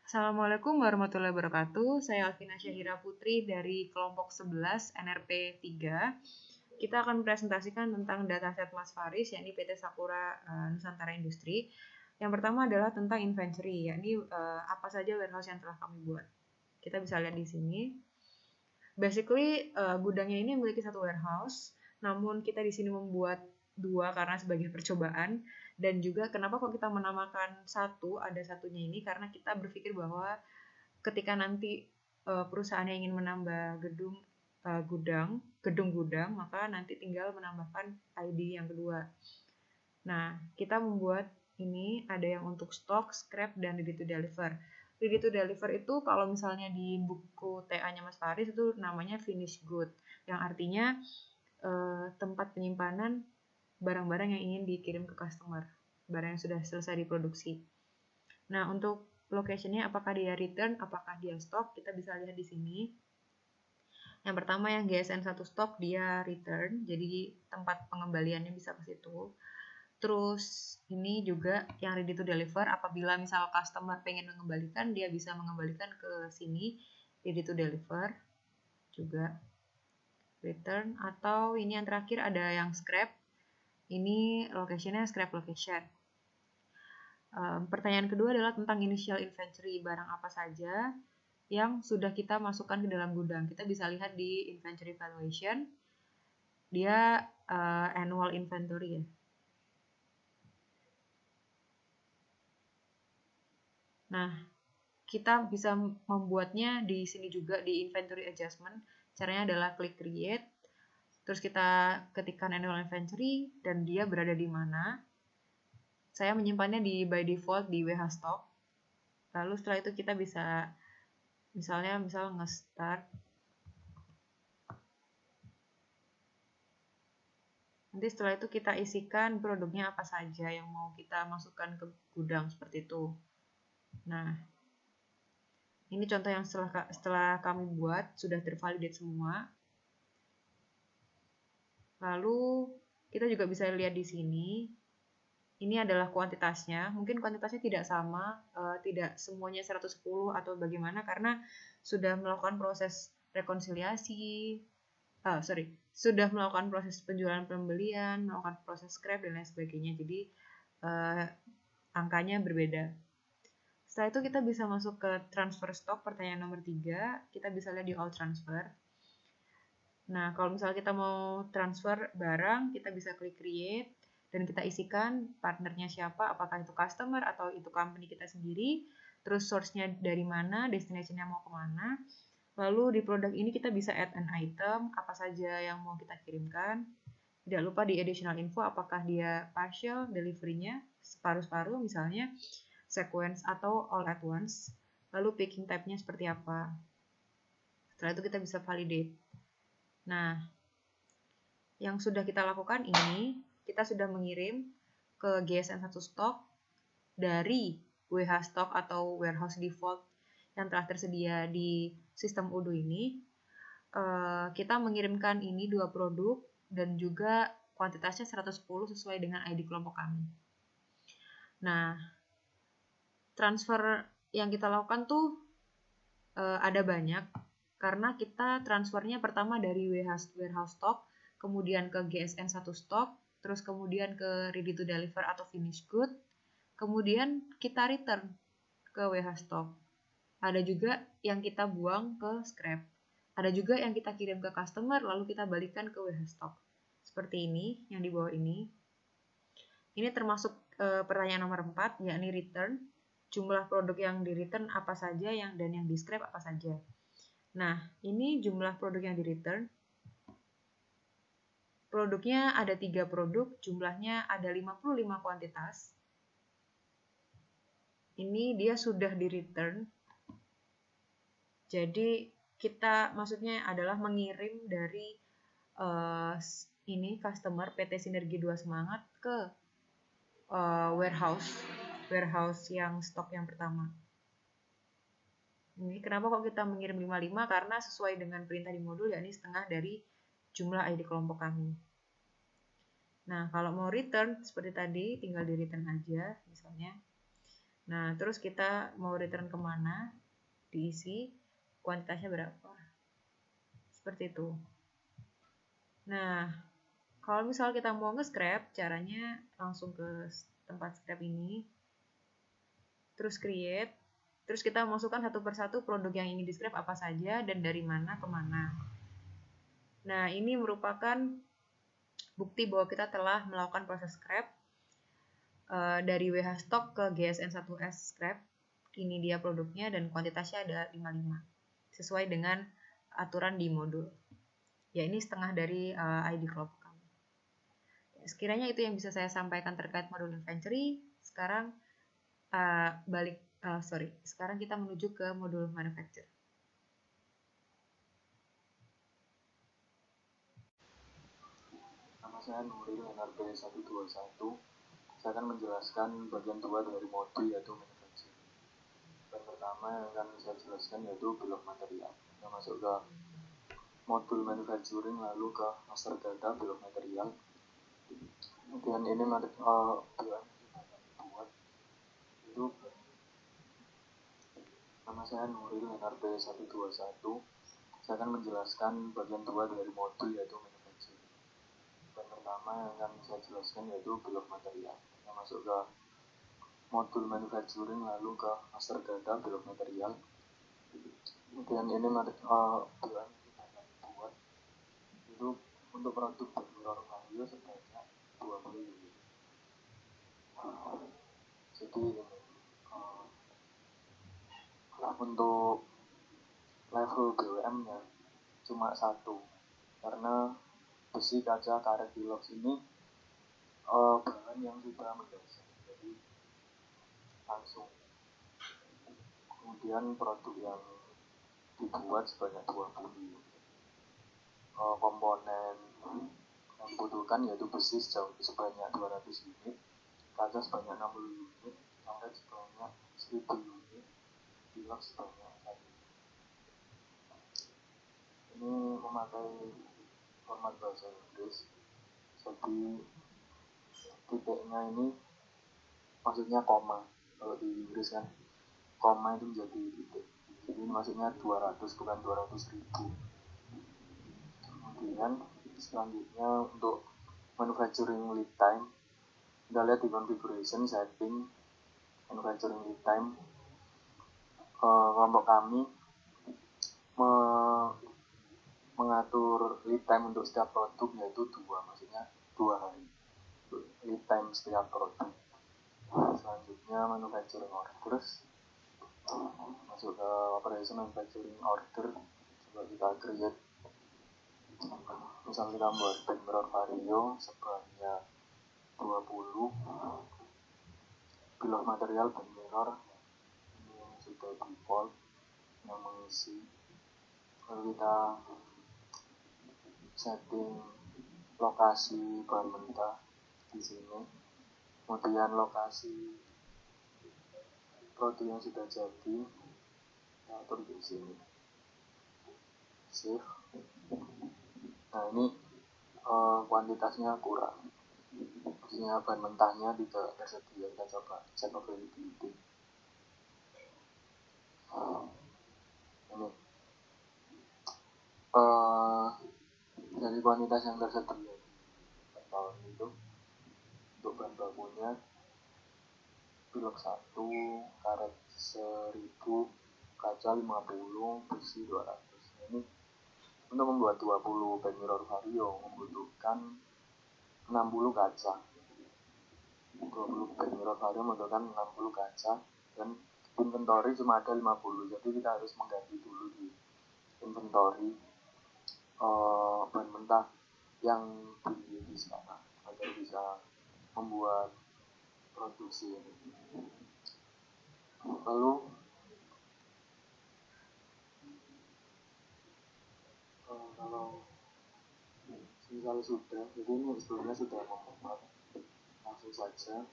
Assalamualaikum warahmatullahi wabarakatuh. Saya Alvina Syahira Putri dari kelompok 11 NRP 3. Kita akan presentasikan tentang dataset Mas Faris, yakni PT Sakura Nusantara Industri. Yang pertama adalah tentang inventory, yakni apa saja warehouse yang telah kami buat. Kita bisa lihat di sini. Basically, gudangnya ini memiliki satu warehouse, namun kita di sini membuat dua karena sebagai percobaan. Dan juga kenapa kok kita menamakan satu, ada satunya ini, karena kita berpikir bahwa ketika nanti perusahaan yang ingin menambah gedung gudang, maka nanti tinggal menambahkan ID yang kedua. Nah, kita membuat ini ada yang untuk stok, scrap, dan ready to deliver. Ready to deliver itu kalau misalnya di buku TA-nya Mas Faris itu namanya finished good, yang artinya tempat penyimpanan barang-barang yang ingin dikirim ke customer, barang yang sudah selesai diproduksi. Nah, untuk location-nya apakah dia return, apakah dia stock, kita bisa lihat di sini. Yang pertama yang GSN 1 stock dia return, jadi tempat pengembaliannya bisa ke situ. Terus ini juga yang ready to deliver, apabila misal customer pengen mengembalikan, dia bisa mengembalikan ke sini, ready to deliver juga return. Atau ini yang terakhir ada yang scrap, ini location-nya scrap location. Pertanyaan kedua adalah tentang initial inventory, barang apa saja yang sudah kita masukkan ke dalam gudang. Kita bisa lihat di inventory valuation, dia annual inventory ya. Nah, kita bisa membuatnya di sini juga di inventory adjustment. Caranya adalah klik create, terus kita ketikkan annual inventory dan dia berada di mana. Saya menyimpannya di by default di WH stock. Lalu setelah itu kita bisa misal nge-start. Nanti setelah itu kita isikan produknya apa saja yang mau kita masukkan ke gudang seperti itu. Nah, ini contoh yang setelah kami buat, sudah tervalidate semua. Lalu kita juga bisa lihat di sini, ini adalah kuantitasnya. Mungkin kuantitasnya tidak sama, tidak semuanya 110 atau bagaimana, karena sudah melakukan proses rekonsiliasi, sudah melakukan proses penjualan pembelian, melakukan proses scrap dan lain sebagainya. Jadi angkanya berbeda. Setelah itu kita bisa masuk ke transfer stock, pertanyaan nomor 3. Kita bisa lihat di all transfer. Nah, kalau misalnya kita mau transfer barang, kita bisa klik create dan kita isikan partnernya siapa, apakah itu customer atau itu company kita sendiri, terus source-nya dari mana, destination-nya mau kemana. Lalu di produk ini kita bisa add an item, apa saja yang mau kita kirimkan. Tidak lupa di additional info apakah dia partial delivery-nya, separuh-separuh misalnya, sequence atau all at once. Lalu picking type-nya seperti apa. Setelah itu kita bisa validate. Nah, yang sudah kita lakukan ini, kita sudah mengirim ke GSN 1 stock dari WH stock atau warehouse default yang telah tersedia di sistem Odoo ini. Kita mengirimkan ini 2 produk dan juga kuantitasnya 110 sesuai dengan ID kelompok kami. Nah, transfer yang kita lakukan tuh ada banyak, karena kita transfernya pertama dari warehouse stock, kemudian ke GSN 1 stock, terus kemudian ke ready to deliver atau finished good, kemudian kita return ke WH stock. Ada juga yang kita buang ke scrap. Ada juga yang kita kirim ke customer lalu kita balikan ke WH stock. Seperti ini, yang di bawah ini. Ini termasuk pertanyaan nomor 4, yakni return. Jumlah produk yang di return apa saja dan yang di scrap apa saja. Nah, ini jumlah produk yang di return. Produknya ada 3 produk, jumlahnya ada 55 kuantitas. Ini dia sudah di return. Jadi kita maksudnya adalah mengirim dari ini customer PT Sinergi 2 Semangat ke warehouse yang stok yang pertama. Ini kenapa kok kita mengirim 55? Karena sesuai dengan perintah di modul, yakni setengah dari jumlah ID kelompok kami. Nah, kalau mau return seperti tadi, tinggal di return aja misalnya. Nah, terus kita mau return kemana, diisi, kuantitasnya berapa. Seperti itu. Nah, kalau misal kita mau nge-scrap, caranya langsung ke tempat scrap ini, terus create, terus kita masukkan satu persatu produk yang ingin di-scrap apa saja dan dari mana ke mana. Nah, ini merupakan bukti bahwa kita telah melakukan proses scrap dari WH stock ke GSN1S scrap. Ini dia produknya dan kuantitasnya ada 55 sesuai dengan aturan di modul. Ya, ini setengah dari ID kelompok kami. Sekiranya itu yang bisa saya sampaikan terkait modul inventory. Sekarang sekarang kita menuju ke modul manufacture. Nama saya Nuril NRP 121. Saya akan menjelaskan bagian 2 dari modul yaitu manufacturing. Yang pertama yang akan saya jelaskan yaitu bill of material. Kita masuk ke modul manufacturing lalu ke master data bill of material. Kemudian ini bill yang kita akan buat itu. Nama saya Nuril NRP 121. Saya akan menjelaskan bagian 2 dari modul yaitu manufacturing. Yang pertama yang akan saya jelaskan yaitu bill of material. Kita masuk ke modul manufacturing lalu ke master data bill of material. Kemudian ini bill yang kita akan buat itu untuk produk mirror value sebanyak 20 unit. Jadi untuk level BWM nya cuma 1 karena besi, kaca, karet, pilox ini bahan yang sudah mendasar, jadi langsung. Kemudian produk yang dibuat sebanyak 20 unit. Komponen yang dibutuhkan yaitu besi sebanyak 200 unit, kaca sebanyak 60 unit, karet sebanyak 1000 unit, pilox sebanyak 1. Ini memakai format bahasa Inggris, jadi titiknya ini maksudnya koma. Kalau di Inggris kan koma itu menjadi titik, jadi maksudnya 200 bukan 200.000. Kemudian selanjutnya untuk manufacturing lead time, kita lihat di configuration setting manufacturing lead time. Kelompok kami mengatur lead time untuk setiap produk yaitu 2, maksudnya 2 hari lead time setiap produk. Selanjutnya manufacturing orders, masuk ke operation manufacturing order. Coba kita create, misal kita buat back mirror vario sebanyak 20, bill of material back mirror ini yang sudah default yang mengisi. Lalu kita setting lokasi bahan mentah di sini, kemudian lokasi produk yang sudah jadi kita atur di sini, save. Nah ini kuantitasnya kurang, maksudnya bahan mentahnya tidak tersedia. Kita coba check availability. Ini dari kuantitas yang tersedia di tahun itu untuk bahan bakunya pilox 1, karet 1000, kaca 50, besi 200. Ini untuk membuat 20 back mirror vario membutuhkan 60 kaca. 20 back mirror vario membutuhkan 60 kaca dan inventory cuma ada 50. Jadi kita harus mengganti dulu di inventory bahan mentah yang dimiliki sekarang agar bisa membuat produksi ini. Lalu kalau misal sudah, jadi ini sebelumnya sudah membuat, langsung saja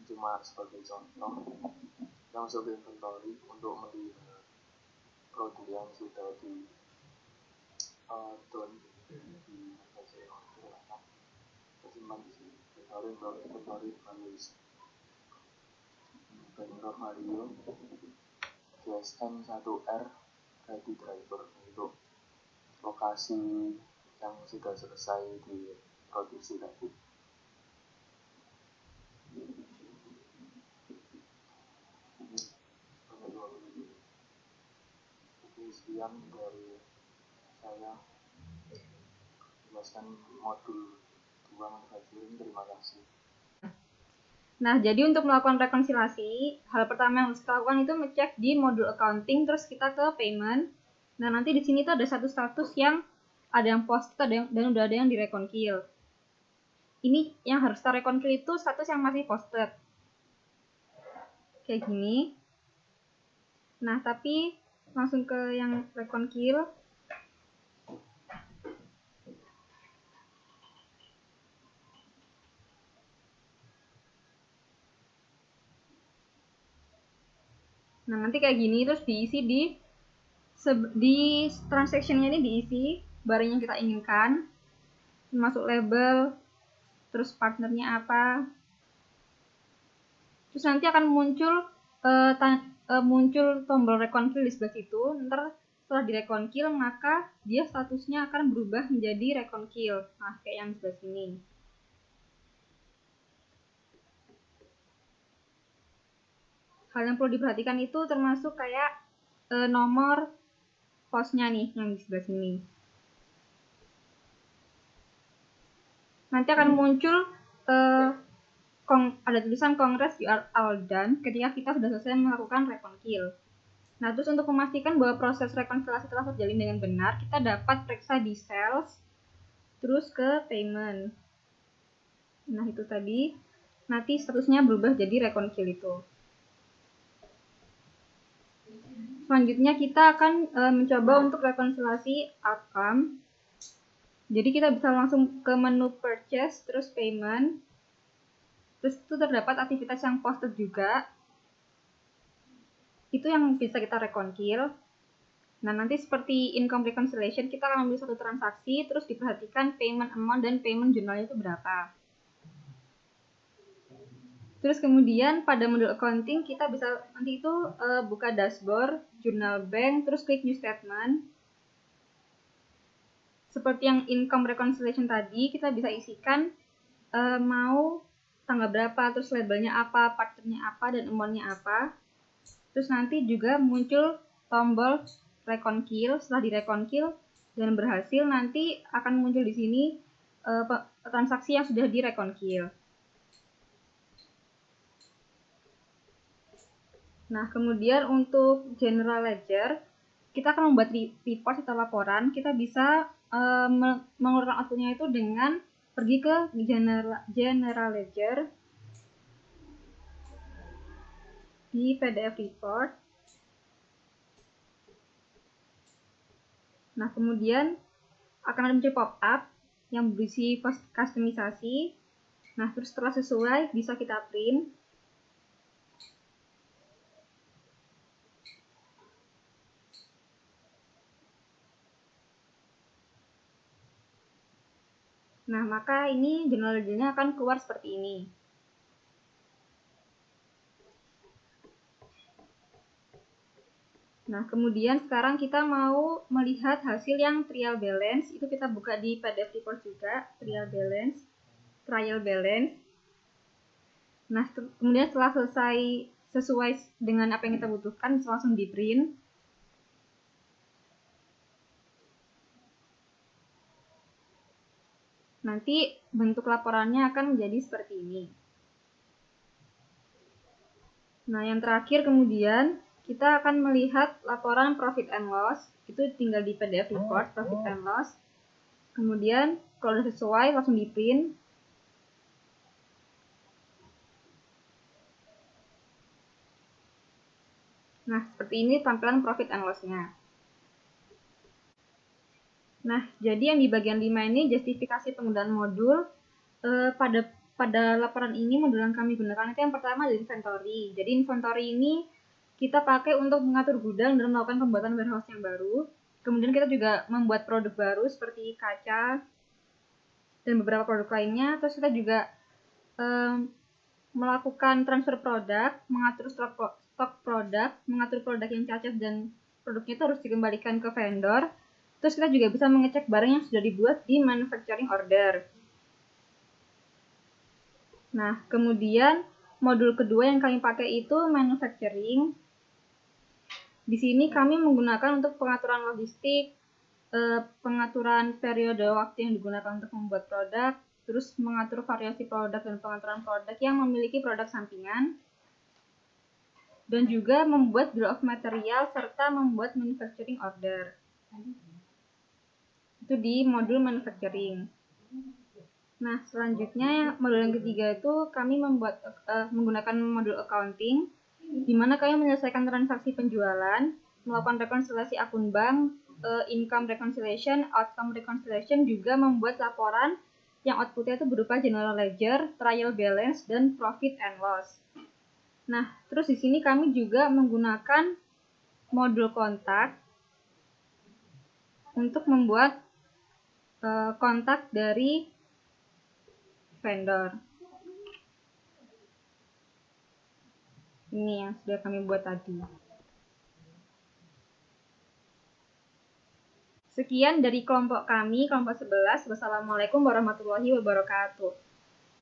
cuma sebagai contoh kita masuk ke inventory untuk melihat produk yang sudah di down di manufacturing order akan tersimpan di sini. Inventory valuation. vendor Vario GSM1R ready driver untuk lokasi yang sudah selesai diproduksi tadi. Sekian dari saya jelaskan modul 2 manufacturing. Terima kasih. Nah, jadi untuk melakukan rekonsiliasi, hal pertama yang harus kita lakukan itu ngecek di modul accounting, terus kita ke payment. Nah, nanti di sini tuh ada satu status yang ada yang posted dan udah ada yang direkoncil. Ini yang harus kita reconcil itu status yang masih posted. Kayak gini. Nah, tapi langsung ke yang reconcil. Nah, nanti kayak gini terus diisi di transaction-nya ini diisi barang yang kita inginkan, masuk label, terus partnernya apa. Terus nanti akan muncul tombol reconcile di sebelah situ. Ntar setelah direconcile maka dia statusnya akan berubah menjadi reconcile. Nah, kayak yang sebelah sini. Hal yang perlu diperhatikan itu termasuk kayak nomor postnya nih yang di sebelah sini. Nanti akan muncul ada tulisan Congrats you are all done ketika kita sudah selesai melakukan reconcile. Nah, terus untuk memastikan bahwa proses rekonsiliasi telah terjalin dengan benar, kita dapat periksa di sales, terus ke payment. Nah, itu tadi. Nanti statusnya berubah jadi reconcile itu. Selanjutnya kita akan mencoba untuk rekonsiliasi outcome. Jadi kita bisa langsung ke menu purchase, terus payment. Terus itu terdapat aktivitas yang posted juga. Itu yang bisa kita reconcile. Nah, nanti seperti income reconciliation, kita akan ambil satu transaksi, terus diperhatikan payment amount dan payment jurnalnya itu berapa. Terus kemudian pada modul accounting, kita bisa nanti itu buka dashboard, jurnal bank, terus klik new statement. Seperti yang income reconciliation tadi, kita bisa isikan mau tanggal berapa, terus labelnya apa, partnernya apa, dan amountnya apa. Terus nanti juga muncul tombol reconcile. Setelah direconcile dan berhasil, nanti akan muncul di sini transaksi yang sudah direconcile. Nah, kemudian untuk general ledger, kita akan membuat report atau laporan. Kita bisa mengurutkan outputnya itu dengan pergi ke general ledger di PDF report. Nah, kemudian akan ada muncul pop-up yang berisi customisasi. Nah, terus setelah sesuai bisa kita print. Nah, maka ini general ledger-nya akan keluar seperti ini. Nah, kemudian sekarang kita mau melihat hasil yang trial balance. Itu kita buka di PDF report juga, trial balance. Nah, kemudian setelah selesai sesuai dengan apa yang kita butuhkan, bisa langsung di print. Nanti bentuk laporannya akan menjadi seperti ini. Nah, yang terakhir kemudian kita akan melihat laporan profit and loss. Itu tinggal di PDF report, profit and loss. Kemudian kalau sudah sesuai langsung di print. Nah, seperti ini tampilan profit and loss-nya. Nah, jadi yang di bagian 5 ini justifikasi penggunaan modul. Pada laporan ini modul yang kami gunakan itu yang pertama adalah inventory. Jadi inventory ini kita pakai untuk mengatur gudang dan melakukan pembuatan warehouse yang baru. Kemudian kita juga membuat produk baru seperti kaca dan beberapa produk lainnya. Terus kita juga melakukan transfer produk, mengatur stok produk, mengatur produk yang cacat dan produknya itu harus dikembalikan ke vendor. Terus kita juga bisa mengecek barang yang sudah dibuat di manufacturing order. Nah, kemudian modul kedua yang kami pakai itu manufacturing. Di sini kami menggunakan untuk pengaturan logistik, pengaturan periode waktu yang digunakan untuk membuat produk, terus mengatur variasi produk dan pengaturan produk yang memiliki produk sampingan, dan juga membuat bill of material serta membuat manufacturing order. Itu di modul manufacturing. Nah, selanjutnya modul yang ketiga itu kami menggunakan modul accounting, di mana kami menyelesaikan transaksi penjualan, melakukan rekonsiliasi akun bank, income reconciliation, outcome reconciliation, juga membuat laporan yang outputnya itu berupa general ledger, trial balance, dan profit and loss. Nah, terus di sini kami juga menggunakan modul kontak untuk membuat kontak dari vendor. Ini yang sudah kami buat tadi. Sekian dari kelompok kami, kelompok 11. Wassalamualaikum warahmatullahi wabarakatuh.